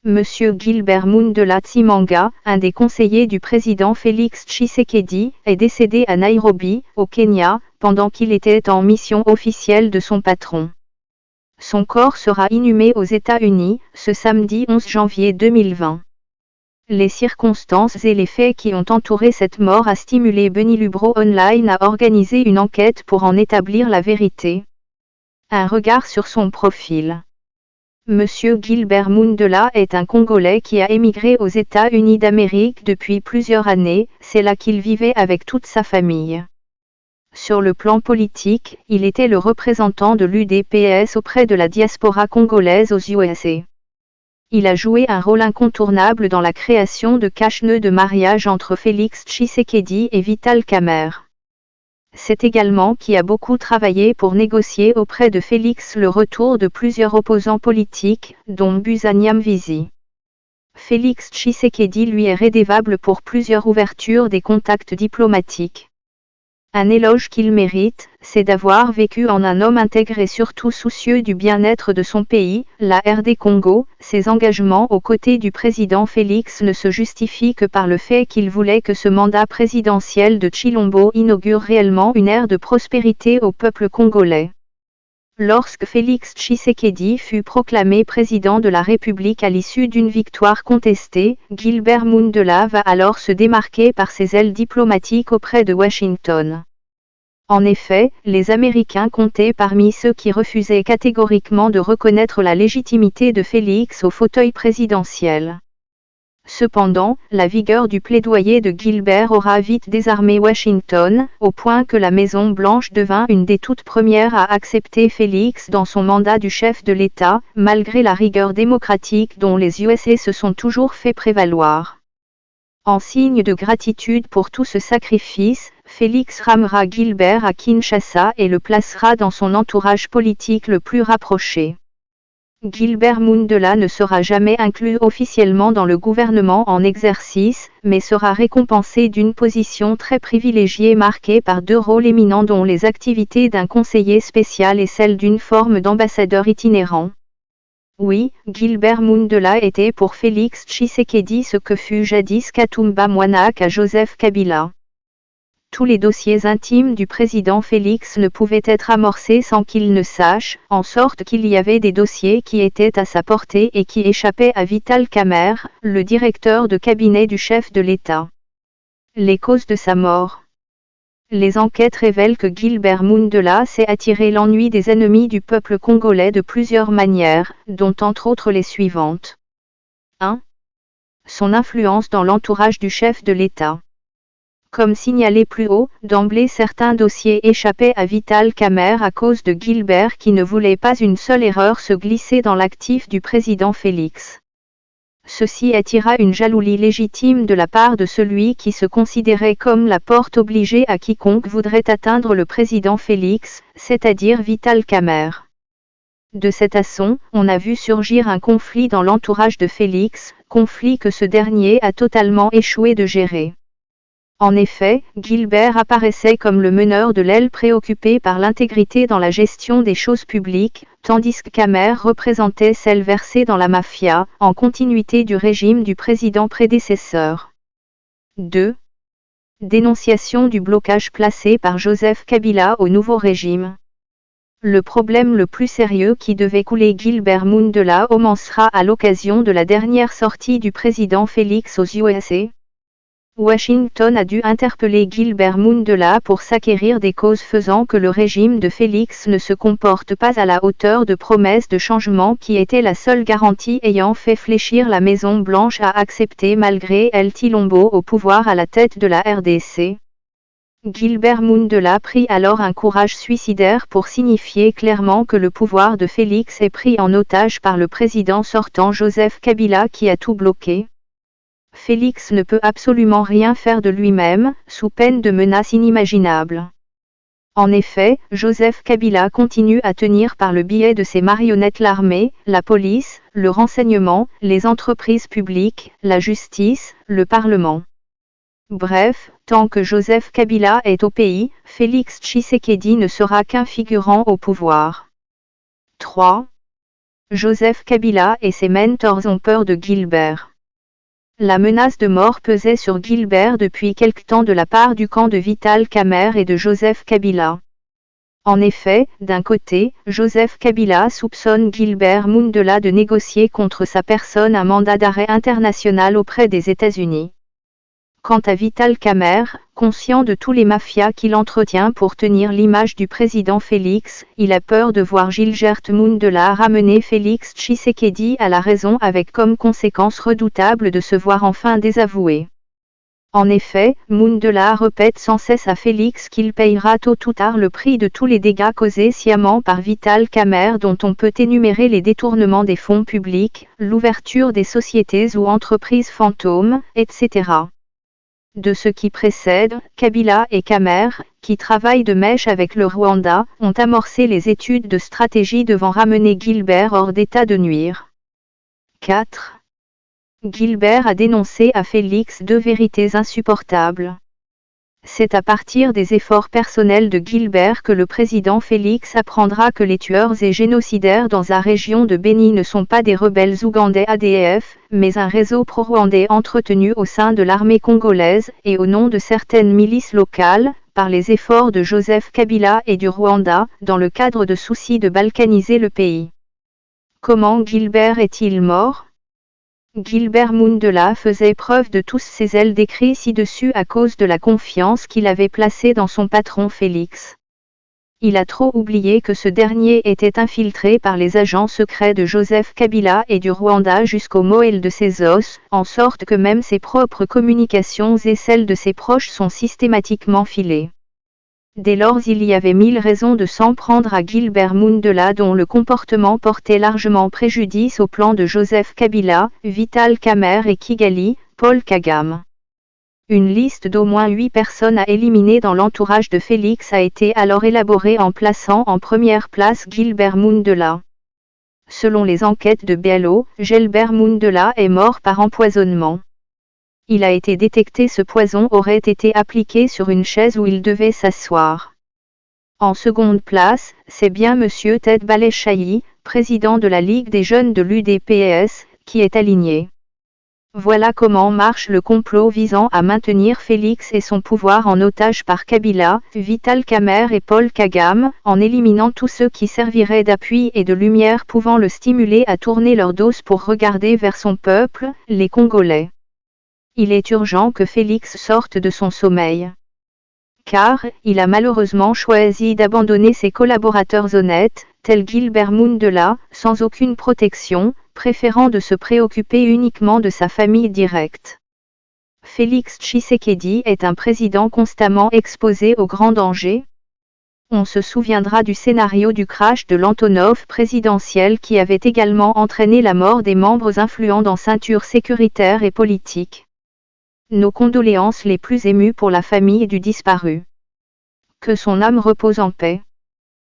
Monsieur Gilbert Mundela Tsimanga, un des conseillers du président Félix Tshisekedi, est décédé à Nairobi, au Kenya, pendant qu'il était en mission officielle de son patron. Son corps sera inhumé aux États-Unis, ce samedi 11 janvier 2020. Les circonstances et les faits qui ont entouré cette mort a stimulé Benny Lubro Online à organiser une enquête pour en établir la vérité. Un regard sur son profil. Monsieur Gilbert Mundela est un Congolais qui a émigré aux États-Unis d'Amérique depuis plusieurs années, c'est là qu'il vivait avec toute sa famille. Sur le plan politique, il était le représentant de l'UDPS auprès de la diaspora congolaise aux USA. Il a joué un rôle incontournable dans la création de cache-nœuds de mariage entre Félix Tshisekedi et Vital Kamerhe. C'est également qui a beaucoup travaillé pour négocier auprès de Félix le retour de plusieurs opposants politiques, dont Busa Nyamwisi. Félix Tshisekedi lui est redevable pour plusieurs ouvertures des contacts diplomatiques. Un éloge qu'il mérite, c'est d'avoir vécu en un homme intègre et surtout soucieux du bien-être de son pays, la RD Congo. Ses engagements aux côtés du président Félix ne se justifient que par le fait qu'il voulait que ce mandat présidentiel de Tshilombo inaugure réellement une ère de prospérité au peuple congolais. Lorsque Félix Tshisekedi fut proclamé président de la République à l'issue d'une victoire contestée, Gilbert Mundela va alors se démarquer par ses ailes diplomatiques auprès de Washington. En effet, les Américains comptaient parmi ceux qui refusaient catégoriquement de reconnaître la légitimité de Félix au fauteuil présidentiel. Cependant, la vigueur du plaidoyer de Gilbert aura vite désarmé Washington, au point que la Maison-Blanche devint une des toutes premières à accepter Félix dans son mandat du chef de l'État, malgré la rigueur démocratique dont les USA se sont toujours fait prévaloir. En signe de gratitude pour tout ce sacrifice, Félix ramera Gilbert à Kinshasa et le placera dans son entourage politique le plus rapproché. Gilbert Mundela ne sera jamais inclus officiellement dans le gouvernement en exercice, mais sera récompensé d'une position très privilégiée marquée par deux rôles éminents dont les activités d'un conseiller spécial et celle d'une forme d'ambassadeur itinérant. Oui, Gilbert Mundela était pour Félix Tshisekedi ce que fut jadis Katumba Mwanaka à Joseph Kabila. Tous les dossiers intimes du président Félix ne pouvaient être amorcés sans qu'il ne sache, en sorte qu'il y avait des dossiers qui étaient à sa portée et qui échappaient à Vital Kamerhe, le directeur de cabinet du chef de l'État. Les causes de sa mort. Les enquêtes révèlent que Gilbert Mundela s'est attiré l'ennui des ennemis du peuple congolais de plusieurs manières, dont entre autres les suivantes. 1. Son influence dans l'entourage du chef de l'État. Comme signalé plus haut, d'emblée certains dossiers échappaient à Vital Kamerhe à cause de Gilbert qui ne voulait pas une seule erreur se glisser dans l'actif du président Félix. Ceci attira une jalousie légitime de la part de celui qui se considérait comme la porte obligée à quiconque voudrait atteindre le président Félix, c'est-à-dire Vital Kamerhe. De cet asson, on a vu surgir un conflit dans l'entourage de Félix, conflit que ce dernier a totalement échoué de gérer. En effet, Gilbert apparaissait comme le meneur de l'aile préoccupé par l'intégrité dans la gestion des choses publiques, tandis que Kamerhe représentait celle versée dans la mafia, en continuité du régime du président prédécesseur. 2. Dénonciation du blocage placé par Joseph Kabila au nouveau régime. Le problème le plus sérieux qui devait couler Gilbert Mundela commencera à l'occasion de la dernière sortie du président Félix aux USA. Washington a dû interpeller Gilbert Mundela pour s'acquérir des causes faisant que le régime de Félix ne se comporte pas à la hauteur de promesses de changement qui était la seule garantie ayant fait fléchir la Maison-Blanche à accepter malgré elle Tshilombo au pouvoir à la tête de la RDC. Gilbert Mundela prit alors un courage suicidaire pour signifier clairement que le pouvoir de Félix est pris en otage par le président sortant Joseph Kabila qui a tout bloqué. Félix ne peut absolument rien faire de lui-même, sous peine de menaces inimaginables. En effet, Joseph Kabila continue à tenir par le biais de ses marionnettes l'armée, la police, le renseignement, les entreprises publiques, la justice, le Parlement. Bref, tant que Joseph Kabila est au pays, Félix Tshisekedi ne sera qu'un figurant au pouvoir. 3. Joseph Kabila et ses mentors ont peur de Guilbert. La menace de mort pesait sur Guilbert depuis quelque temps de la part du camp de Vital Kamerhe et de Joseph Kabila. En effet, d'un côté, Joseph Kabila soupçonne Gilbert Mundela de négocier contre sa personne un mandat d'arrêt international auprès des États-Unis. Quant à Vital Kamerhe, conscient de tous les mafias qu'il entretient pour tenir l'image du président Félix, il a peur de voir Gilbert Mundela ramener Félix Tshisekedi à la raison avec comme conséquence redoutable de se voir enfin désavoué. En effet, Mundela répète sans cesse à Félix qu'il payera tôt ou tard le prix de tous les dégâts causés sciemment par Vital Kamerhe dont on peut énumérer les détournements des fonds publics, l'ouverture des sociétés ou entreprises fantômes, etc. De ce qui précède, Kabila et Kamerhe, qui travaillent de mèche avec le Rwanda, ont amorcé les études de stratégie devant ramener Gilbert hors d'état de nuire. 4. Gilbert a dénoncé à Félix deux vérités insupportables. C'est à partir des efforts personnels de Gilbert que le président Félix apprendra que les tueurs et génocidaires dans la région de Beni ne sont pas des rebelles ougandais ADF, mais un réseau pro-rwandais entretenu au sein de l'armée congolaise et au nom de certaines milices locales, par les efforts de Joseph Kabila et du Rwanda, dans le cadre de soucis de balkaniser le pays. Comment Gilbert est-il mort ? Gilbert Mundela faisait preuve de tous ses ailes décrits ci-dessus à cause de la confiance qu'il avait placée dans son patron Félix. Il a trop oublié que ce dernier était infiltré par les agents secrets de Joseph Kabila et du Rwanda jusqu'aux moelles de ses os, en sorte que même ses propres communications et celles de ses proches sont systématiquement filées. Dès lors il y avait 1000 raisons de s'en prendre à Gilbert Mundela dont le comportement portait largement préjudice au plan de Joseph Kabila, Vital Kamerhe et Kigali, Paul Kagame. Une liste d'au moins 8 personnes à éliminer dans l'entourage de Félix a été alors élaborée en plaçant en première place Gilbert Mundela. Selon les enquêtes de BLO, Gilbert Mundela est mort par empoisonnement. Il a été détecté ce poison aurait été appliqué sur une chaise où il devait s'asseoir. En seconde place, c'est bien M. Ted Baleshayi, président de la Ligue des jeunes de l'UDPS, qui est aligné. Voilà comment marche le complot visant à maintenir Félix et son pouvoir en otage par Kabila, Vital Kamerhe et Paul Kagame, en éliminant tous ceux qui serviraient d'appui et de lumière pouvant le stimuler à tourner leur dos pour regarder vers son peuple, les Congolais. Il est urgent que Félix sorte de son sommeil. Car, il a malheureusement choisi d'abandonner ses collaborateurs honnêtes, tels Gilbert Mundela, sans aucune protection, préférant de se préoccuper uniquement de sa famille directe. Félix Tshisekedi est un président constamment exposé aux grands dangers. On se souviendra du scénario du crash de l'Antonov présidentiel qui avait également entraîné la mort des membres influents dans ceinture sécuritaire et politique. Nos condoléances les plus émues pour la famille du disparu. Que son âme repose en paix.